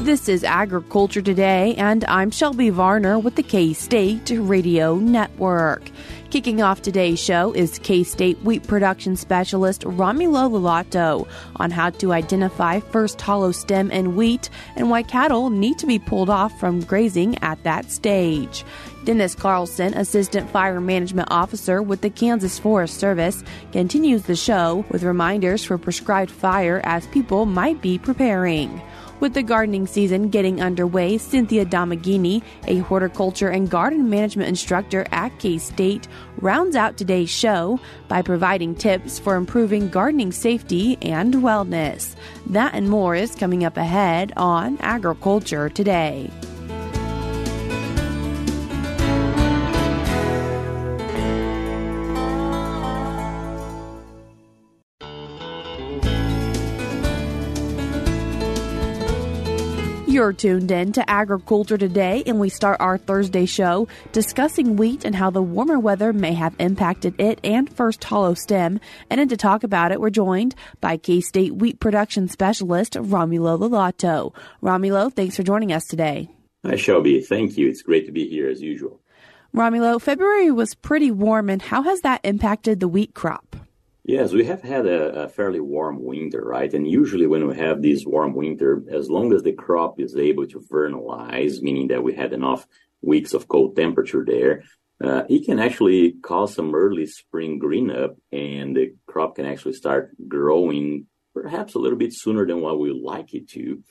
This is Agriculture Today, and I'm Shelby Varner with the K-State Radio Network. Kicking off today's show is K-State wheat production specialist Romulo Lollato on how to identify first hollow stem in wheat and why cattle need to be pulled off from grazing at that stage. Dennis Carlson, Assistant Fire Management Officer with the Kansas Forest Service, continues the show with reminders for prescribed fire as people might be preparing. With the gardening season getting underway, Cynthia Domenghini, a horticulture and garden management instructor at K-State, rounds out today's show by providing tips for improving gardening safety and wellness. That and more is coming up ahead on Agriculture Today. You're tuned in to Agriculture Today, and we start our Thursday show discussing wheat and how the warmer weather may have impacted it and first hollow stem. And then to talk about it, we're joined by K-State wheat production specialist Romulo Lollato. Romulo, thanks for joining us today. Hi, Shelby. Thank you. It's great to be here as usual. Romulo, February was pretty warm, and how has that impacted the wheat crop? Yes, we have had a fairly warm winter, right? And usually when we have this warm winter, as long as the crop is able to vernalize, meaning that we had enough weeks of cold temperature there, it can actually cause some early spring green up, and the crop can actually start growing perhaps a little bit sooner than what we would like it to.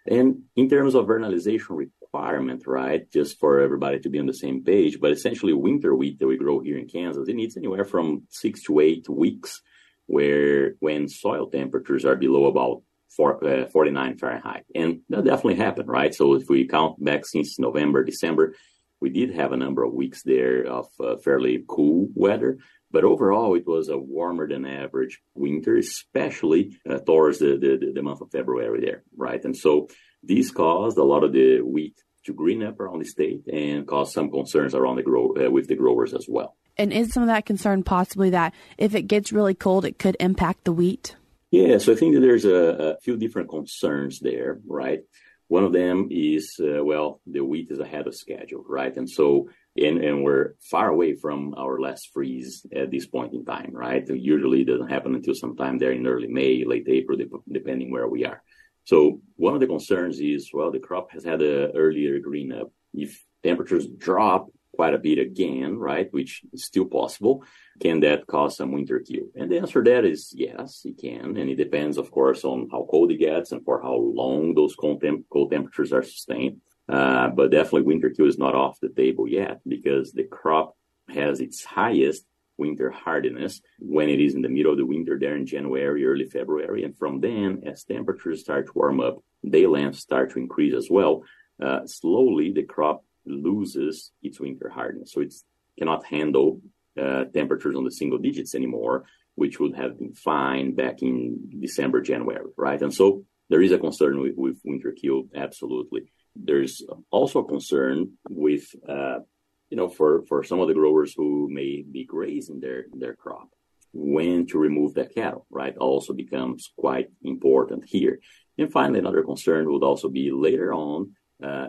And in terms of vernalization requirement, right, just for everybody to be on the same page, but essentially winter wheat that we grow here in Kansas, it needs anywhere from 6 to 8 weeks when soil temperatures are below about 49 Fahrenheit. And that definitely happened, right? So if we count back since November, December, we did have a number of weeks there of fairly cool weather. But overall, it was a warmer than average winter, especially towards the month of February there, right? And so this caused a lot of the wheat to green up around the state and caused some concerns around with the growers as well. And is some of that concern possibly that if it gets really cold, it could impact the wheat? Yeah, so I think that there's a few different concerns there, right? One of them is, the wheat is ahead of schedule, right? And so, and we're far away from our last freeze at this point in time, right? It usually doesn't happen until sometime there in early May, late April, depending where we are. So one of the concerns is, the crop has had an earlier green up. If temperatures drop quite a bit again, right, which is still possible, can that cause some winter kill? And the answer to that is yes, it can. And it depends, of course, on how cold it gets and for how long those cold temperatures are sustained. But definitely winter kill is not off the table yet because the crop has its highest winter hardiness when it is in the middle of the winter there in January, early February. And from then, as temperatures start to warm up, day lengths start to increase as well. Slowly, the crop loses its winter hardness. So it cannot handle temperatures on the single digits anymore, which would have been fine back in December, January, right? And so there is a concern with winter kill, absolutely. There's also a concern with for some of the growers who may be grazing their crop, when to remove that cattle, right, also becomes quite important here. And finally, another concern would also be later on,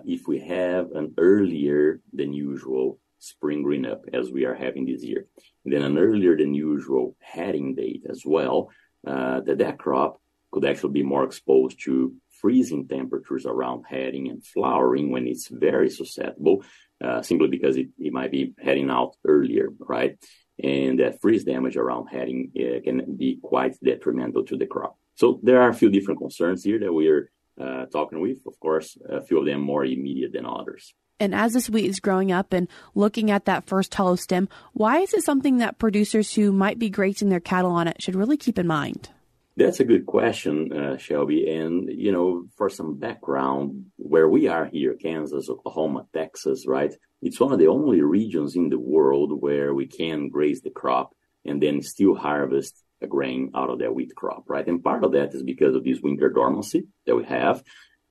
if we have an earlier than usual spring green up, as we are having this year, and then an earlier than usual heading date as well, that crop could actually be more exposed to freezing temperatures around heading and flowering when it's very susceptible, simply because it might be heading out earlier, right? And that freeze damage around heading can be quite detrimental to the crop. So there are a few different concerns here that we're talking with. Of course, a few of them more immediate than others. And as this wheat is growing up and looking at that first hollow stem, why is it something that producers who might be grazing their cattle on it should really keep in mind? That's a good question, Shelby. And, for some background, where we are here, Kansas, Oklahoma, Texas, right? It's one of the only regions in the world where we can graze the crop and then still harvest a grain out of that wheat crop, right? And part of that is because of this winter dormancy that we have,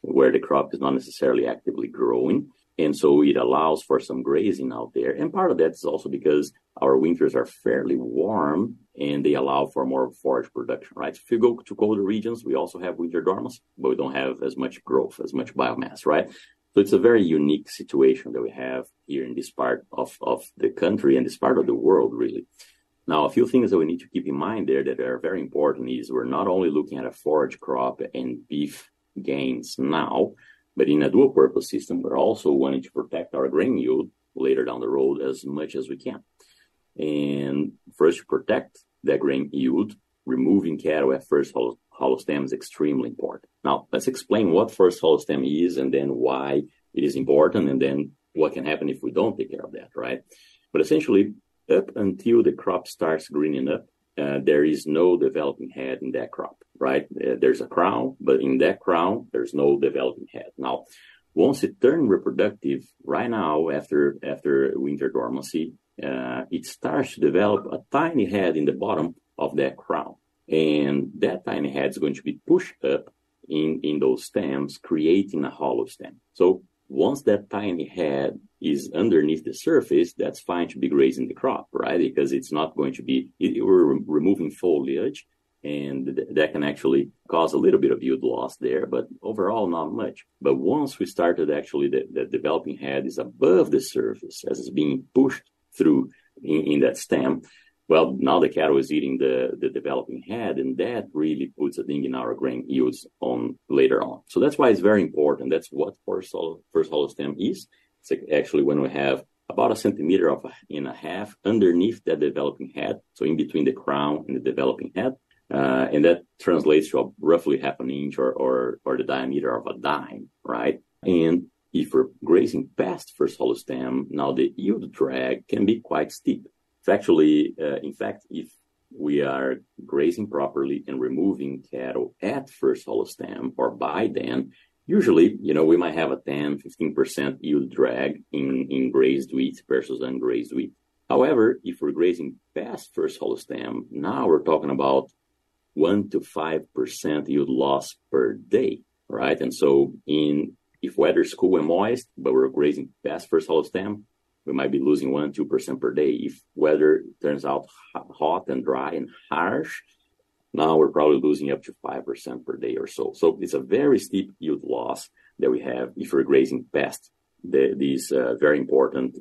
where the crop is not necessarily actively growing. And so it allows for some grazing out there. And part of that is also because our winters are fairly warm and they allow for more forage production, right? If you go to colder regions, we also have winter dormancy, but we don't have as much growth, as much biomass, right? So it's a very unique situation that we have here in this part of the country and this part of the world, really. Now, a few things that we need to keep in mind there that are very important is we're not only looking at a forage crop and beef gains now, but in a dual purpose system, we're also wanting to protect our grain yield later down the road as much as we can. And first, to protect that grain yield, removing cattle at first hollow stem is extremely important. Now, let's explain what first hollow stem is and then why it is important and then what can happen if we don't take care of that, right? But essentially, up until the crop starts greening up, there is no developing head in that crop, right? There's a crown, but in that crown, there's no developing head. Now, once it turns reproductive, right now, after winter dormancy, it starts to develop a tiny head in the bottom of that crown. And that tiny head is going to be pushed up in those stems, creating a hollow stem. So once that tiny head is underneath the surface, that's fine to be grazing the crop, right? Because it's not going to be, we're removing foliage, and that can actually cause a little bit of yield loss there, but overall not much. But once we started actually the developing head is above the surface as it's being pushed through in that stem, well, now the cattle is eating the developing head, and that really puts a ding in our grain yields on later on. So that's why it's very important. That's what first hollow stem is. It's actually when we have about 1.5 centimeters underneath that developing head, so in between the crown and the developing head, and that translates to roughly 0.5 inch or the diameter of a dime, right? And if we're grazing past first hollow stem, now the yield drag can be quite steep. It's actually, in fact, if we are grazing properly and removing cattle at first hollow stem or by then, usually, we might have a 10-15% yield drag in grazed wheat versus ungrazed wheat. However, if we're grazing past first hollow stem, now we're talking about 1 to 5% yield loss per day, right? And so if weather is cool and moist, but we're grazing past first hollow stem, we might be losing 1-2% per day. If weather turns out hot and dry and harsh, now we're probably losing up to 5% per day or so. So it's a very steep yield loss that we have if we're grazing past this very important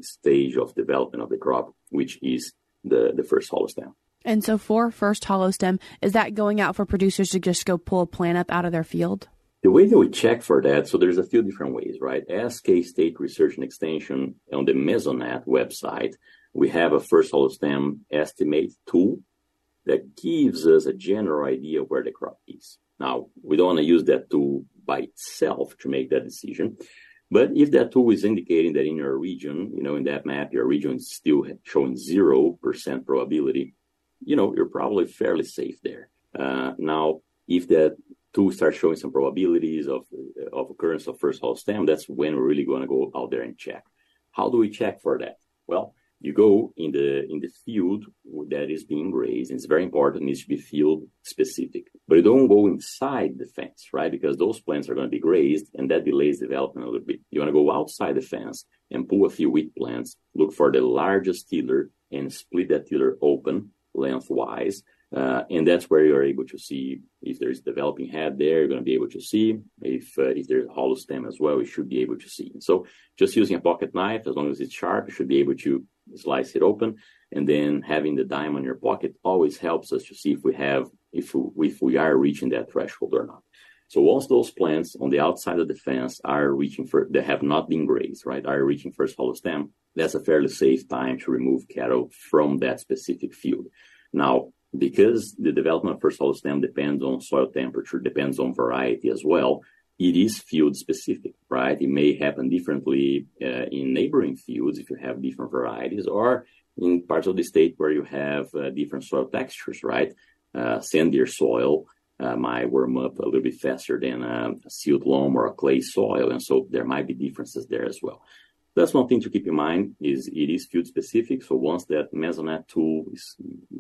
stage of development of the crop, which is the first hollow stem. And so for first hollow stem, is that going out for producers to just go pull a plant up out of their field? The way that we check for that, so there's a few different ways, right? As K-State Research and Extension on the Mesonet website, we have a first hollow stem estimate tool that gives us a general idea of where the crop is. Now, we don't want to use that tool by itself to make that decision. But if that tool is indicating that in your region, in that map, your region is still showing 0% probability, you're probably fairly safe there. Now, if that tool starts showing some probabilities of occurrence of first hollow stem, that's when we're really going to go out there and check. How do we check for that? Well, you go in the field that is being grazed. It's very important. It needs to be field specific. But you don't go inside the fence, right? Because those plants are going to be grazed, and that delays development a little bit. You want to go outside the fence and pull a few wheat plants, look for the largest tiller, and split that tiller open lengthwise. And that's where you're able to see if there's developing head there, you're going to be able to see. If there's hollow stem as well, you should be able to see. So just using a pocket knife, as long as it's sharp, you should be able to slice it open. And then having the dime on your pocket always helps us to see if we are reaching that threshold or not. So once those plants on the outside of the fence are reaching that have not been grazed, right, are reaching first hollow stem, that's a fairly safe time to remove cattle from that specific field. Now, because the development of first hollow stem depends on soil temperature, depends on variety as well, it is field specific, right? It may happen differently in neighboring fields if you have different varieties, or in parts of the state where you have different soil textures, right? Sandier soil might warm up a little bit faster than a silt loam or a clay soil, and so there might be differences there as well. That's one thing to keep in mind is it is field specific. So once that Mesonet tool is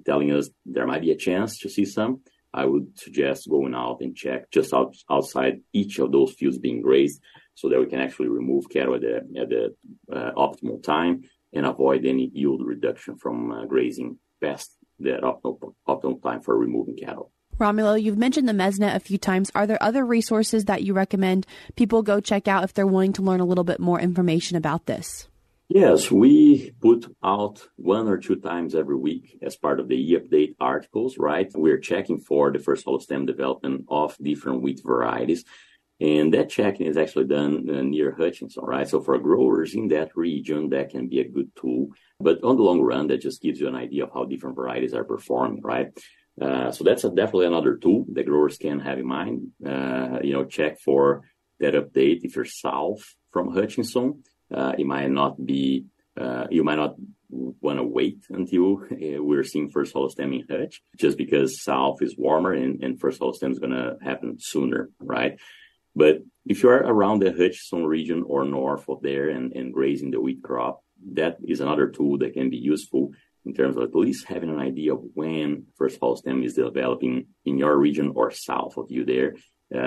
telling us there might be a chance to see some, I would suggest going out and check just outside each of those fields being grazed so that we can actually remove cattle at the optimal time and avoid any yield reduction from grazing past that optimal time for removing cattle. Romulo, you've mentioned the mesonet a few times. Are there other resources that you recommend people go check out if they're wanting to learn a little bit more information about this? Yes, we put out 1 or 2 times every week as part of the eUpdate articles, right? We're checking for the first hollow stem development of different wheat varieties. And that checking is actually done near Hutchinson, right? So for growers in that region, that can be a good tool. But on the long run, that just gives you an idea of how different varieties are performing, right? So that's definitely another tool that growers can have in mind. Check for that update if you're south from Hutchinson. You might not want to wait until we're seeing first hollow stem in Hutch, just because south is warmer and first hollow stem is going to happen sooner, right? But if you're around the Hutchinson region or north of there and grazing the wheat crop, that is another tool that can be useful in terms of at least having an idea of when first hollow stem is developing in your region or south of you there,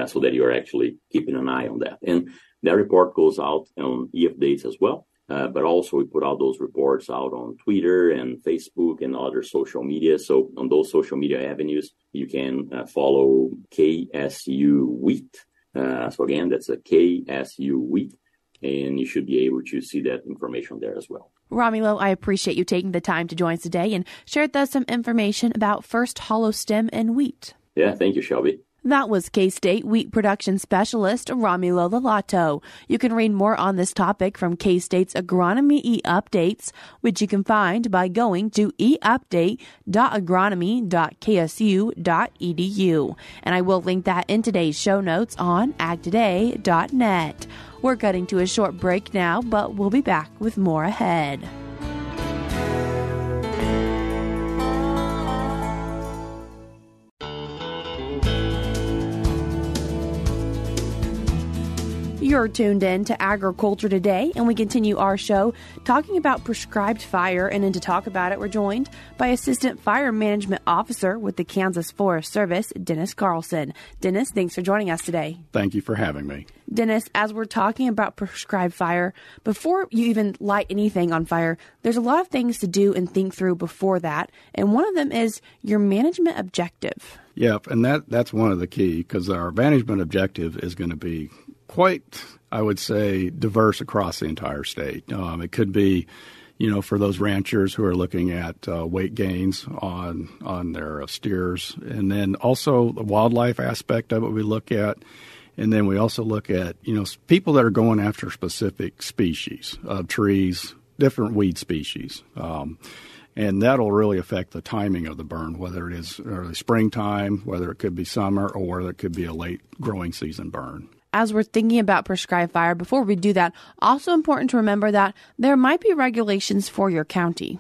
so that you're actually keeping an eye on that. And that report goes out on eUpdates as well, but also we put out those reports out on Twitter and Facebook and other social media. So on those social media avenues, you can follow KSU Wheat. So again, that's a KSU Wheat, and you should be able to see that information there as well. Romulo, I appreciate you taking the time to join us today and share with us some information about first hollow stem and wheat. Yeah, thank you, Shelby. That was K-State Wheat Production Specialist Romulo Lollato. You can read more on this topic from K-State's Agronomy eUpdates, which you can find by going to eupdate.agronomy.ksu.edu. And I will link that in today's show notes on agtoday.net. We're cutting to a short break now, but we'll be back with more ahead. You're tuned in to Agriculture Today, and we continue our show talking about prescribed fire. And then to talk about it, we're joined by Assistant Fire Management Officer with the Kansas Forest Service, Dennis Carlson. Dennis, thanks for joining us today. Thank you for having me. Dennis, as we're talking about prescribed fire, before you even light anything on fire, there's a lot of things to do and think through before that. And one of them is your management objective. Yep, and that's one of the key, because our management objective is going to be quite, I would say, diverse across the entire state. It could be, for those ranchers who are looking at weight gains on their steers, and then also the wildlife aspect of it we look at. And then we also look at, people that are going after specific species of trees, different weed species. And that'll really affect the timing of the burn, whether it is early springtime, whether it could be summer, or whether it could be a late growing season burn. As we're thinking about prescribed fire, before we do that, also important to remember that there might be regulations for your county.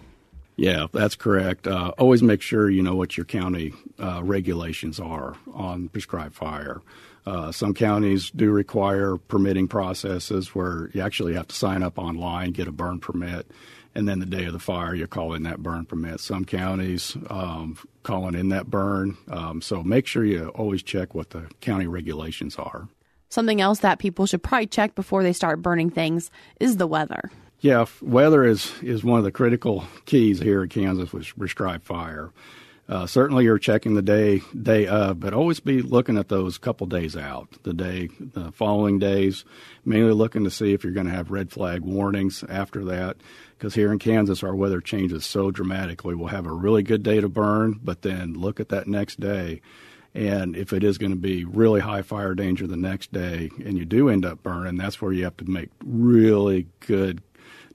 Yeah, that's correct. Always make sure you know what your county regulations are on prescribed fire. Some counties do require permitting processes where you actually have to sign up online, get a burn permit, and then the day of the fire, you call in that burn permit. Some counties calling in that burn. So make sure you always check what the county regulations are. Something else that people should probably check before they start burning things is the weather. Yeah, weather is one of the critical keys here in Kansas with prescribed fire. Certainly you're checking the day of, but always be looking at those couple days out, the following days, mainly looking to see if you're going to have red flag warnings after that, because here in Kansas our weather changes so dramatically. We'll have a really good day to burn, but then look at that next day. And if it is going to be really high fire danger the next day and you do end up burning, that's where you have to make really good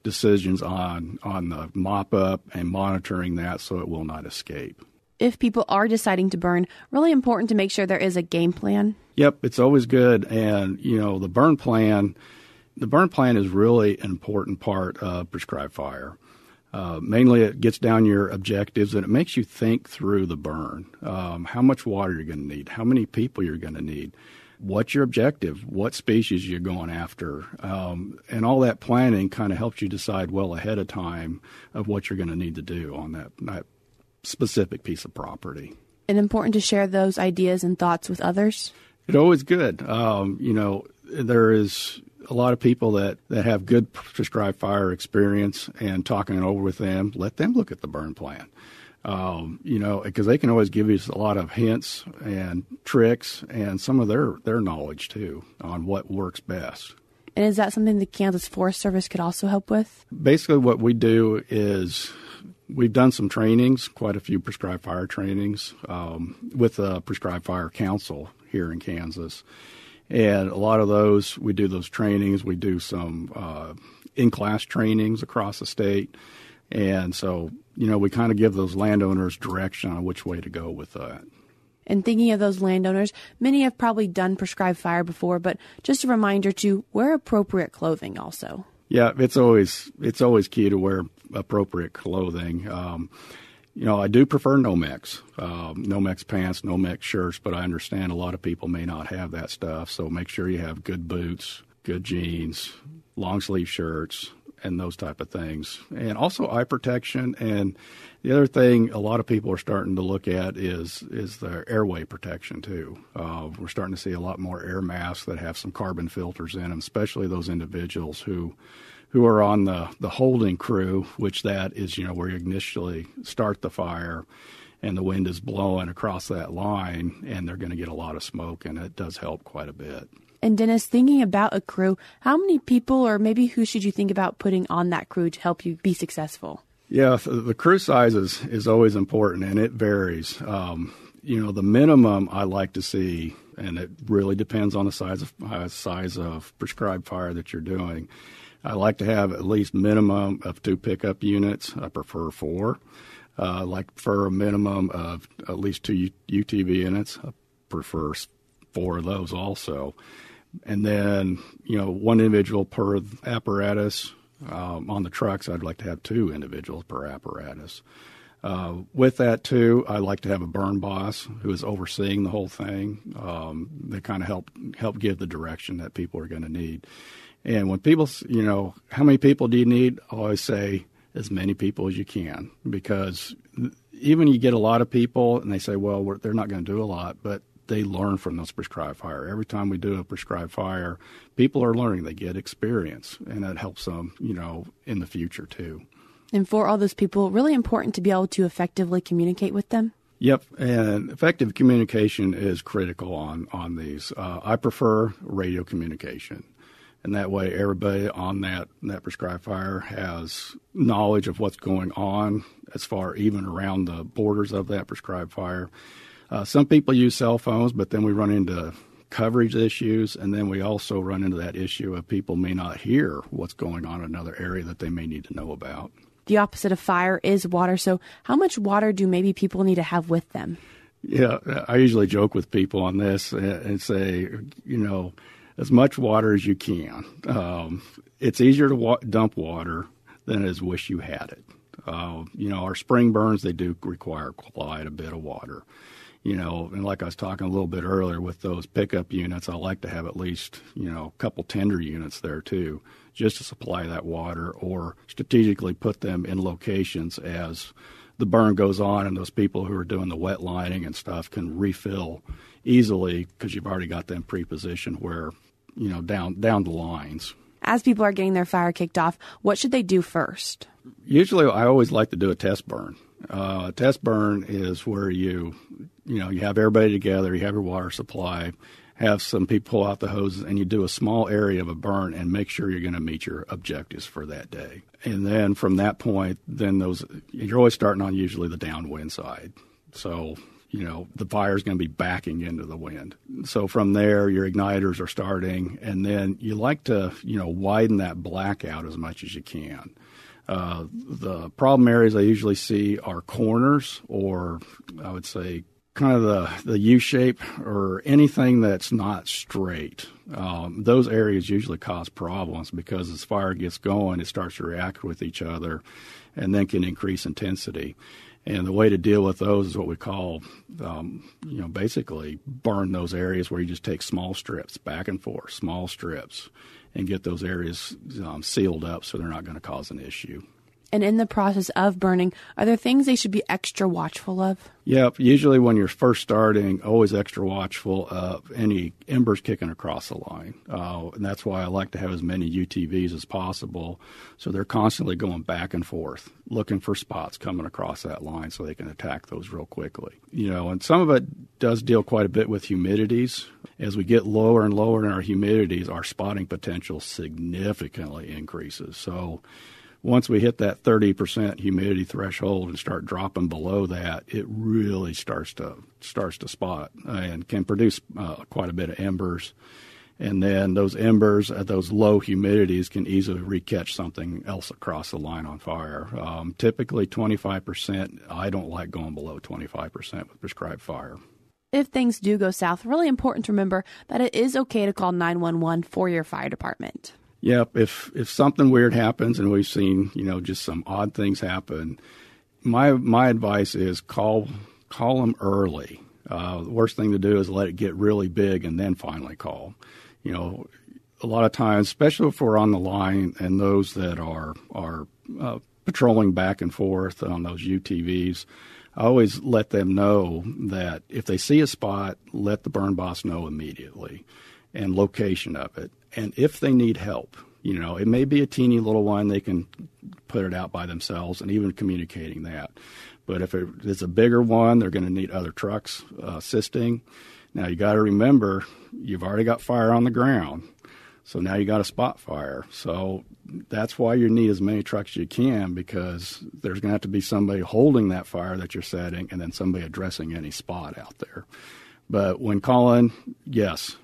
decisions on the mop-up and monitoring that so it will not escape. If people are deciding to burn, really important to make sure there is a game plan. Yep, it's always good. And, the burn plan is really an important part of prescribed fire. Mainly it gets down your objectives and it makes you think through the burn. How much water you're going to need, how many people you're going to need, what's your objective, what species you're going after. And all that planning kind of helps you decide well ahead of time of what you're going to need to do on that specific piece of property. And important to share those ideas and thoughts with others? It's always good. There is a lot of people that have good prescribed fire experience and talking it over with them, let them look at the burn plan. Because they can always give you a lot of hints and tricks and some of their knowledge, too, on what works best. And is that something the Kansas Forest Service could also help with? Basically, what we do is we've done some trainings, quite a few prescribed fire trainings, with the Prescribed Fire Council here in Kansas. And a lot of those, we do those trainings. We do some in-class trainings across the state. And so, we kind of give those landowners direction on which way to go with that. And thinking of those landowners, many have probably done prescribed fire before, but just a reminder to wear appropriate clothing also. Yeah, it's always key to wear appropriate clothing. I do prefer Nomex, Nomex pants, Nomex shirts, but I understand a lot of people may not have that stuff. So make sure you have good boots, good jeans, long sleeve shirts, and those type of things. And also eye protection. And the other thing a lot of people are starting to look at is the airway protection too. We're starting to see a lot more air masks that have some carbon filters in them, especially those individuals who are on the holding crew, which that is, where you initially start the fire and the wind is blowing across that line and they're going to get a lot of smoke, and it does help quite a bit. And Dennis, thinking about a crew, how many people or maybe who should you think about putting on that crew to help you be successful? Yeah, the crew size is always important, and it varies. The minimum I like to see, and it really depends on the size of prescribed fire that you're doing, I like to have at least minimum of 2 pickup units. I prefer 4. I like for a minimum of at least 2 UTV units. I prefer 4 of those also. And then, 1 individual per apparatus. On the trucks, I'd like to have 2 individuals per apparatus. With that, too, I like to have a burn boss who is overseeing the whole thing. They kind of help give the direction that people are going to need. And when people, how many people do you need? I always say as many people as you can, because even you get a lot of people and they say, well, they're not going to do a lot, but they learn from those prescribed fire. Every time we do a prescribed fire, people are learning. They get experience, and that helps them, in the future too. And for all those people, really important to be able to effectively communicate with them? Yep, and effective communication is critical on these. I prefer radio communication, and that way everybody on that prescribed fire has knowledge of what's going on as far even around the borders of that prescribed fire. Some people use cell phones, but then we run into coverage issues, and then we also run into that issue of people may not hear what's going on in another area that they may need to know about. The opposite of fire is water, so how much water do maybe people need to have with them? Yeah, I usually joke with people on this and say, as much water as you can. It's easier to dump water than it is wish you had it. Our spring burns, they do require quite a bit of water. And like I was talking a little bit earlier with those pickup units, I like to have at least, a couple tender units there too, just to supply that water, or strategically put them in locations as the burn goes on, and those people who are doing the wet lining and stuff can refill easily because you've already got them pre-positioned where, down the lines. As people are getting their fire kicked off, what should they do first? Usually I always like to do a test burn. A test burn is where you have everybody together, you have your water supply, have some people pull out the hoses, and you do a small area of a burn and make sure you're going to meet your objectives for that day. And then from that point, you're always starting on usually the downwind side. So, the fire's going to be backing into the wind. So from there, your igniters are starting, and then you like to, widen that blackout as much as you can. The problem areas I usually see are corners, or I would say kind of the U shape, or anything that's not straight. Those areas usually cause problems because as fire gets going, it starts to react with each other and then can increase intensity. And the way to deal with those is what we call, basically burn those areas where you just take small strips back and forth, small strips, and get those areas sealed up so they're not going to cause an issue. And in the process of burning, are there things they should be extra watchful of? Yep. Usually when you're first starting, always extra watchful of any embers kicking across the line. And that's why I like to have as many UTVs as possible. So they're constantly going back and forth, looking for spots coming across that line so they can attack those real quickly. And some of it does deal quite a bit with humidities. As we get lower and lower in our humidities, our spotting potential significantly increases. So once we hit that 30% humidity threshold and start dropping below that, it really starts to spot and can produce quite a bit of embers. And then those embers at those low humidities can easily recatch something else across the line on fire. Typically 25%. I don't like going below 25% with prescribed fire. If things do go south, really important to remember that it is okay to call 911 for your fire department. Yep. If something weird happens, and we've seen, just some odd things happen, my advice is call them early. The worst thing to do is let it get really big and then finally call. A lot of times, especially if we're on the line and those that are patrolling back and forth on those UTVs, I always let them know that if they see a spot, let the burn boss know immediately and location of it. And if they need help, it may be a teeny little one, they can put it out by themselves and even communicating that. But if it's a bigger one, they're going to need other trucks assisting. Now, you got to remember, you've already got fire on the ground. So now you got a spot fire. So that's why you need as many trucks as you can, because there's going to have to be somebody holding that fire that you're setting and then somebody addressing any spot out there. But when calling, yes,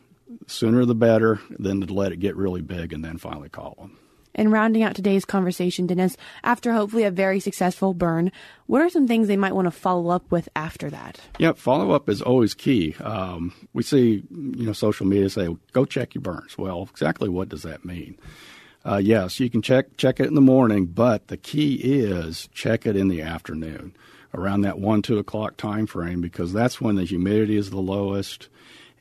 sooner the better than to let it get really big and then finally call them. And rounding out today's conversation, Dennis, after hopefully a very successful burn, what are some things they might want to follow up with after that? Yep, follow-up is always key. We see, social media say, go check your burns. Well, exactly what does that mean? Yes, you can check it in the morning, but the key is check it in the afternoon, around that 1-2 o'clock time frame, because that's when the humidity is the lowest.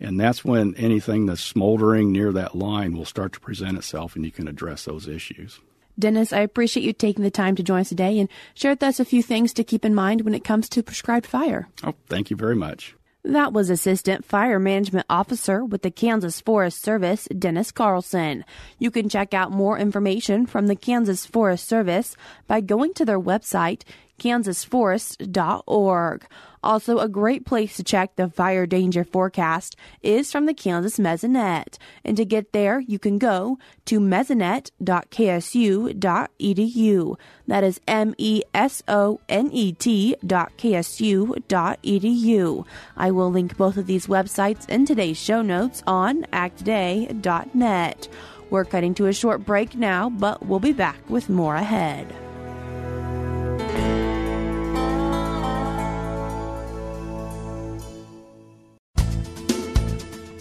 And that's when anything that's smoldering near that line will start to present itself, and you can address those issues. Dennis, I appreciate you taking the time to join us today and share with us a few things to keep in mind when it comes to prescribed fire. Oh, thank you very much. That was Assistant Fire Management Officer with the Kansas Forest Service, Dennis Carlson. You can check out more information from the Kansas Forest Service by going to their website, kansasforest.org. Also, a great place to check the fire danger forecast is from the Kansas Mesonet. And to get there, you can go to mesonet.ksu.edu. That is mesonet.ksu.edu. I will link both of these websites in today's show notes on acttoday.net. We're cutting to a short break now, but we'll be back with more ahead.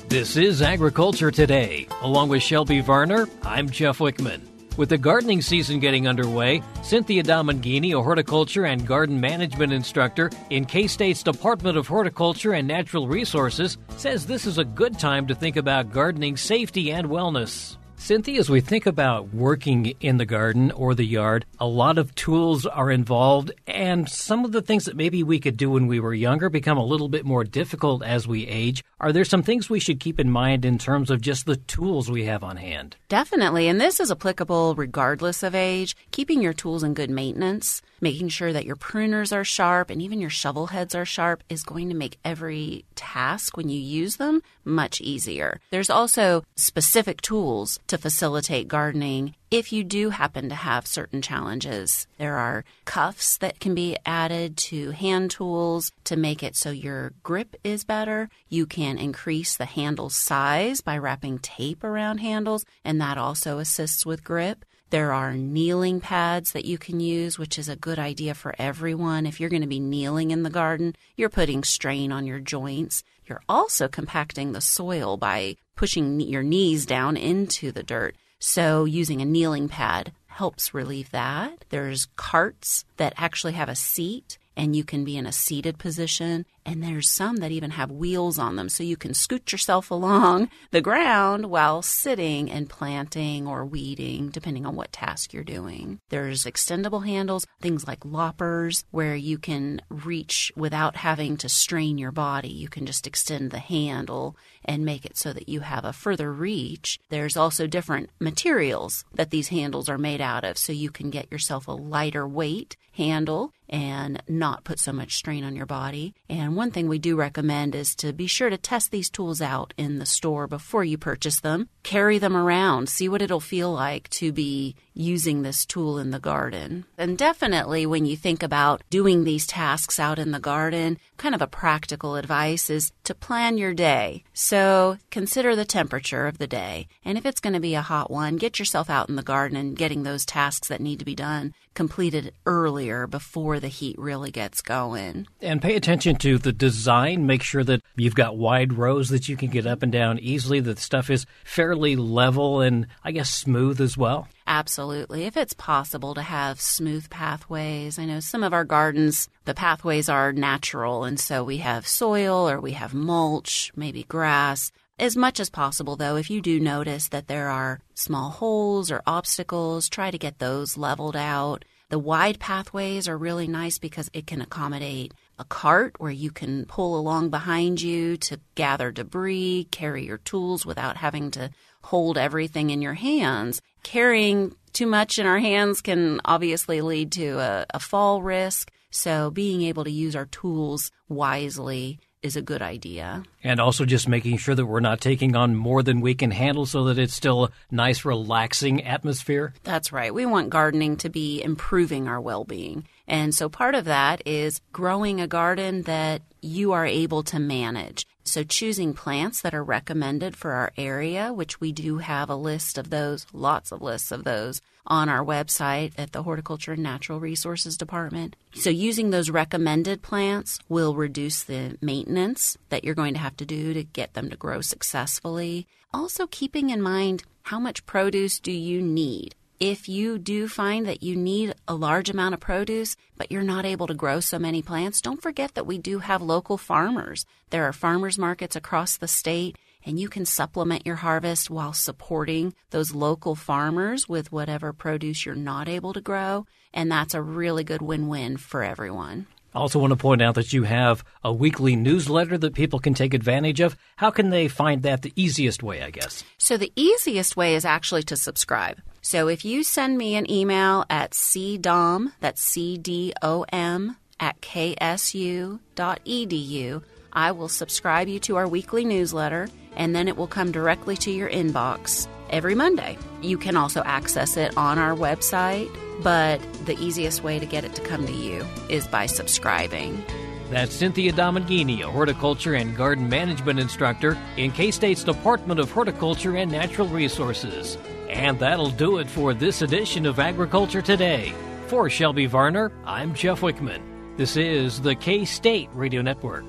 This is Agriculture Today. Along with Shelby Varner, I'm Jeff Wickman. With the gardening season getting underway, Cynthia Domenghini, a horticulture and garden management instructor in K-State's Department of Horticulture and Natural Resources, says this is a good time to think about gardening safety and wellness. Cynthia, as we think about working in the garden or the yard, a lot of tools are involved, and some of the things that maybe we could do when we were younger become a little bit more difficult as we age. Are there some things we should keep in mind in terms of just the tools we have on hand? Definitely, and this is applicable regardless of age. Keeping your tools in good maintenance, making sure that your pruners are sharp and even your shovel heads are sharp is going to make every task when you use them much easier. There's also specific tools to facilitate gardening if you do happen to have certain challenges. There are cuffs that can be added to hand tools to make it so your grip is better. You can increase the handle size by wrapping tape around handles, and that also assists with grip. There are kneeling pads that you can use, which is a good idea for everyone. If you're going to be kneeling in the garden, you're putting strain on your joints. You're also compacting the soil by pushing your knees down into the dirt. So using a kneeling pad helps relieve that. There's carts that actually have a seat, and you can be in a seated position And there's some that even have wheels on them, so you can scoot yourself along the ground while sitting and planting or weeding, depending on what task you're doing. There's extendable handles, things like loppers, where you can reach without having to strain your body. You can just extend the handle and make it so that you have a further reach. There's also different materials that these handles are made out of, so you can get yourself a lighter weight handle and not put so much strain on your body. And one thing we do recommend is to be sure to test these tools out in the store before you purchase them. Carry them around, see what it'll feel like to be using this tool in the garden. And definitely when you think about doing these tasks out in the garden, kind of a practical advice is to plan your day. So consider the temperature of the day. And if it's going to be a hot one, get yourself out in the garden and getting those tasks that need to be done completed earlier before the heat really gets going. And pay attention to the design. Make sure that you've got wide rows that you can get up and down easily, that the stuff is fairly level and, I guess, smooth as well. Absolutely. If it's possible to have smooth pathways. I know some of our gardens, the pathways are natural, and so we have soil or we have mulch, maybe grass. As much as possible, though, if you do notice that there are small holes or obstacles, try to get those leveled out. The wide pathways are really nice because it can accommodate a cart where you can pull along behind you to gather debris, carry your tools without having to hold everything in your hands. Carrying too much in our hands can obviously lead to a fall risk, so being able to use our tools wisely is a good idea. And also just making sure that we're not taking on more than we can handle so that it's still a nice, relaxing atmosphere. That's right. We want gardening to be improving our well-being. And so part of that is growing a garden that you are able to manage. So choosing plants that are recommended for our area, which we do have a list of those, lots of lists of those, on our website at the Horticulture and Natural Resources Department. So using those recommended plants will reduce the maintenance that you're going to have to do to get them to grow successfully. Also keeping in mind, how much produce do you need? If you do find that you need a large amount of produce, but you're not able to grow so many plants, don't forget that we do have local farmers. There are farmers markets across the state, and you can supplement your harvest while supporting those local farmers with whatever produce you're not able to grow, and that's a really good win-win for everyone. I also want to point out that you have a weekly newsletter that people can take advantage of. How can they find that the easiest way, I guess? So the easiest way is actually to subscribe. So if you send me an email at cdom, that's CDOM, at ksu.edu, I will subscribe you to our weekly newsletter, and then it will come directly to your inbox every Monday. You can also access it on our website, but the easiest way to get it to come to you is by subscribing. That's Cynthia Domenghini, a horticulture and garden management instructor in K-State's Department of Horticulture and Natural Resources. And that'll do it for this edition of Agriculture Today. For Shelby Varner, I'm Jeff Wickman. This is the K-State Radio Network.